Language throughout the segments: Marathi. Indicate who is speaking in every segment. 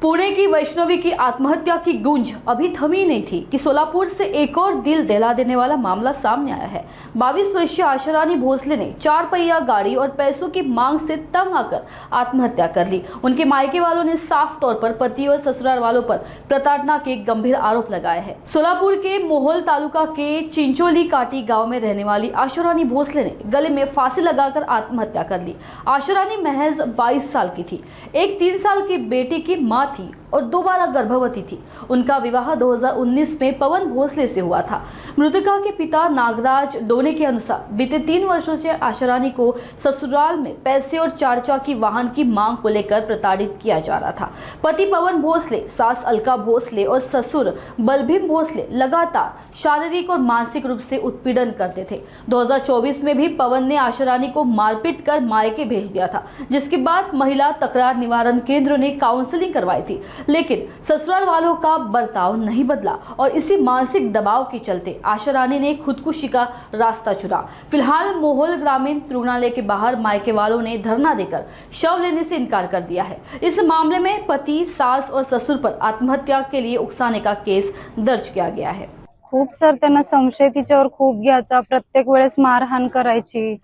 Speaker 1: पुणे की वैष्णवी की आत्महत्या की गूंज अभी थमी नहीं थी कि सोलापुर से एक और दिल दहला देने वाला मामला सामने आया है। 22 वर्षीय आशारानी भोसले ने 4 पहिया गाड़ी और पैसों की मांग से तंग आकर आत्महत्या कर ली। उनके मायके वालों ने साफ तौर पर पति और ससुराल वालों पर प्रताड़ना के गंभीर आरोप लगाए हैं। सोलापुर के मोहोल तालुका के चिंचोली काटी गाँव में रहने वाली आशारानी भोसले ने गले में फांसी लगाकर आत्महत्या कर ली। आशारानी महज 22 साल की थी, एक 3 साल की बेटी की मां थी और दोबारा गर्भवती थी। उनका विवाह 2019 में पवन भोसले से हुआ था। मृतका के पिता नागराज डोने के अनुसार बीते 3 वर्षों से आशारानी को ससुराल में पैसे और 4 चाकी वाहन की मांग को लेकर प्रताड़ित किया जा रहा था। पति पवन भोसले, सास अलका भोसले और ससुर बलभीम भोसले लगातार शारीरिक और मानसिक रूप से उत्पीड़न करते थे। 2024 में भी पवन ने आशारानी को मारपीट कर मायके भेज दिया था, जिसके बाद महिला तकरार निवारण केंद्र ने काउंसलिंग करवाई थी, लेकिन ससुराल वालों का बर्ताव नहीं बदला और इसी मानसिक दबाव के चलते आशारानी ने खुदकुशी का रास्ता चुना। फिलहाल मोहोल ग्रामीण रुग्णालय के बाहर मायके वालों ने धरना देकर शव लेने से इनकार कर दिया है। इस मामले में पति, सास और ससुर पर आत्महत्या के लिए उकसाने का केस दर्ज किया गया है।
Speaker 2: खूप सर त्यांना संशय तिच्यावर खूप घ्यायचा, प्रत्येक वेळेस मारहाण करायची,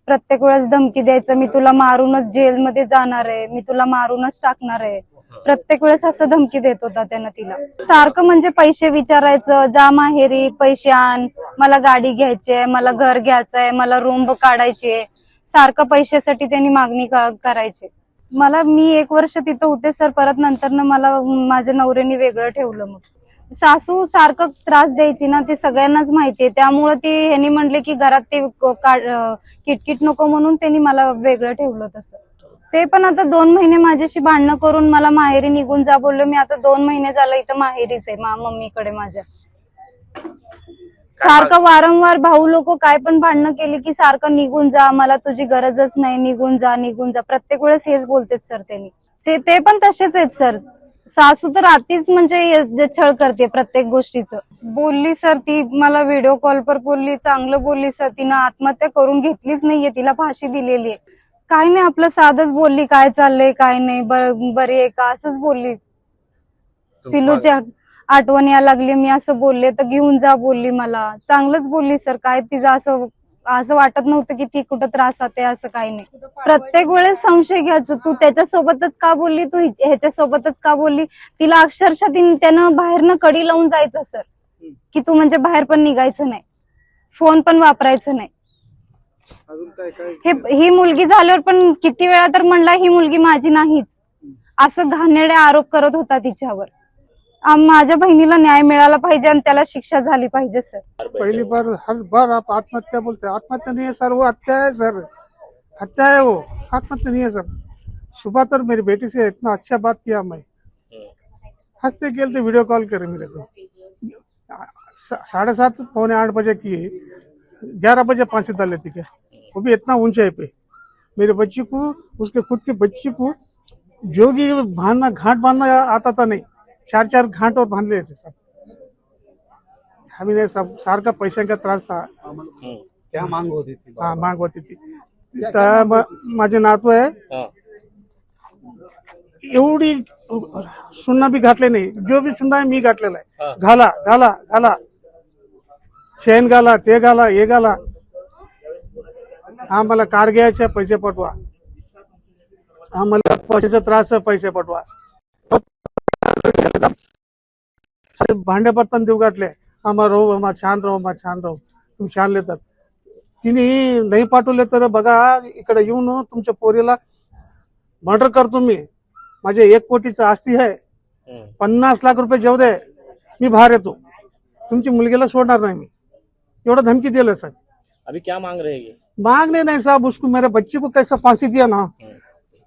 Speaker 2: प्रत्येक वेळेस धमकी द्यायचं, मी तुला मारूनच जेलमध्ये जाणार आहे, मी तुला मारूनच टाकणार आहे, प्रत्येक वेळेस असं धमकी देत होता त्यानं तिला। सारखं म्हणजे पैसे विचारायचं, जा माहेरी पैसे आण, मला गाडी घ्यायची आहे, मला घर घ्यायचंय, मला रूम काढायची आहे, सारखं पैशासाठी त्यांनी मागणी करायची। मी 1 वर्ष तिथं होते सर, परत नंतर मला माझ्या नवऱ्याने वेगळं ठेवलं। मग सासू सारखं त्रास द्यायची ना, ते सगळ्यांनाच माहितीये, त्यामुळे ती ह्यांनी म्हणले की घरात ते किटकिट नको म्हणून त्यांनी मला वेगळं ठेवलं। तसं ते पण आता 2 महिने माझ्याशी भांडणं करून मला माहेरी निघून जा बोललो। मी आता 2 महिने झालं इथं माहेरीच आहे मम्मीकडे माझ्या। सारखं वारंवार भाऊ लोक काय पण भांडणं केली की सारखं निघून जा, मला तुझी गरजच नाही, निघून जा निघून जा, प्रत्येक वेळेस हेच बोलतेत सर त्यांनी। ते पण तसेच आहेत सर। सासू तर आतीच म्हणजे छळ करते प्रत्येक गोष्टीचं। बोलली सर, ती मला व्हिडिओ कॉल पर बोलली, चांगलं बोलली सर। तिनं आत्महत्या करून घेतलीच नाहीये, तिला फाशी दिलेली आहे। काय नाही, आपलं साधच बोलली, काय चाललंय काय नाही, बरी आहे का असंच बोलली। पिलूची आठवण यायला लागली, मी असं बोलले तर घेऊन जा बोलली, मला चांगलंच बोलली सर। काय तिचं असं वाटत नव्हतं की ती कुठं त्रासात आहे, असं काही नाही। प्रत्येक वेळेस संशय घ्यायचं, तू त्याच्यासोबतच का बोलली, तू ह्याच्यासोबतच का बोलली। तिला अक्षरशः त्यानं बाहेरनं कडी लावून जायचं सर, की तू म्हणजे बाहेर पण निघायचं नाही, फोन पण वापरायचं नाही। ही मुलगी झाल्यावर पण किती वेळा तर म्हणला ही मुलगी माझी नाहीच, असं घाणेरडे आरोप करत होता तिच्यावर। माझ्या बहिणीला न्याय मिळाला पाहिजे आणि त्याला शिक्षा झाली पाहिजे सर।
Speaker 3: पहली बार हर बार आप आत्महत्या बोलते हैं, आत्महत्या नहीं है सर, वो हत्या है सर, हत्या है, वो आत्महत्या नहीं है सर। सुबह तर मेरी बेटी से इतना अच्छा बात किया, मैं हंसते खेलते वीडियो कॉल करे मेरे को, 7:30 पौने 8 बजे किए, 11 बजे फांसी डाल लेती क्या, वो भी इतना ऊंचाई पे। मेरे बच्ची को, उसके खुद के बच्ची को जोगी बांधना, घाट बांधना आता था नहीं, 4 घाट और बांध लिए सब। हमें सब सारखा पैसे का त्रास था।
Speaker 4: क्या मांग होती थी?
Speaker 3: हाँ, मांग होती थी। माझे नातू आहे, एवढी सुन्ना भी घातले नाही, जो भी सुन्ना आहे मी घातलेला आहे। घाला घाला घाला, चेन घाला, ते घाला, हे घाला, आम्हाला कार घ्यायचे पैसे पाठवा, आम्हाला पैशाचा त्रास आहे पैसे पाठवा, भांडे बर्तन देऊ घातले, आम्हा राहू, आम्हा छान राहू, आम्हा छान राहू, तुम्ही छान लेतात। तिने नाही पाठवले तर बघा इकडे येऊन तुमच्या पोरीला मर्डर करतो मी, माझे 1 कोटीचं आस्ती आहे, 50 लाख रुपये जेव दे, मी बाहेर येतो, तुमची मुलगीला सोडणार नाही मी, एवढं धमकी दिलं सर।
Speaker 4: अभी क्या मांग रहेगी?
Speaker 3: मांगने नहीं साहब, उसको मेरे बच्चे को कैसा फांसी दिया ना,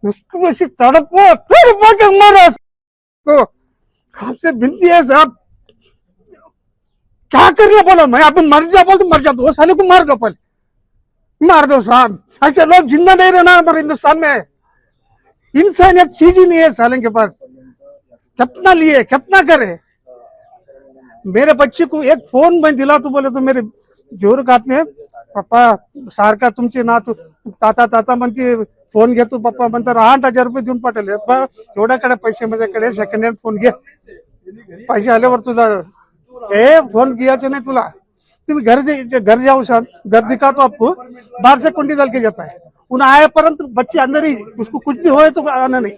Speaker 3: उसको ऐसी तड़पो के मारा उसको। आपसे विनती है साहब, क्या करिए बोलो, मैं आप मर जा बोल तो मर जा, 2 साल को मार दो, पहले मार दो साहब। ऐसे लोग जिंदा नहीं रहना हमारे हिंदुस्तान में, इंसानियत चीज ही नहीं है साले के पास। कितना लिए कितना करे, मेरे बच्चे को एक फोन में दिला तो बोले तो मेरे जोर काटने, पप्पा सारखा तुमचे नातू ताता ताता म्हणते, फोन घेतो पप्पा म्हणतात 8,000 रुपये देऊन पाठवले एवढ्याकडे पैसे माझ्याकडे सेकंड हँड फोन घे पैसे आल्यावर तुला ए फोन घ्यायचे नहीं तुला तुम घर जाओ सर घर दिखा तो आपको बाहर से कुंडी डाल के जाता है उन्हें आए परंतु बच्चे अंदर ही उसको कुछ भी हो तो आना नहीं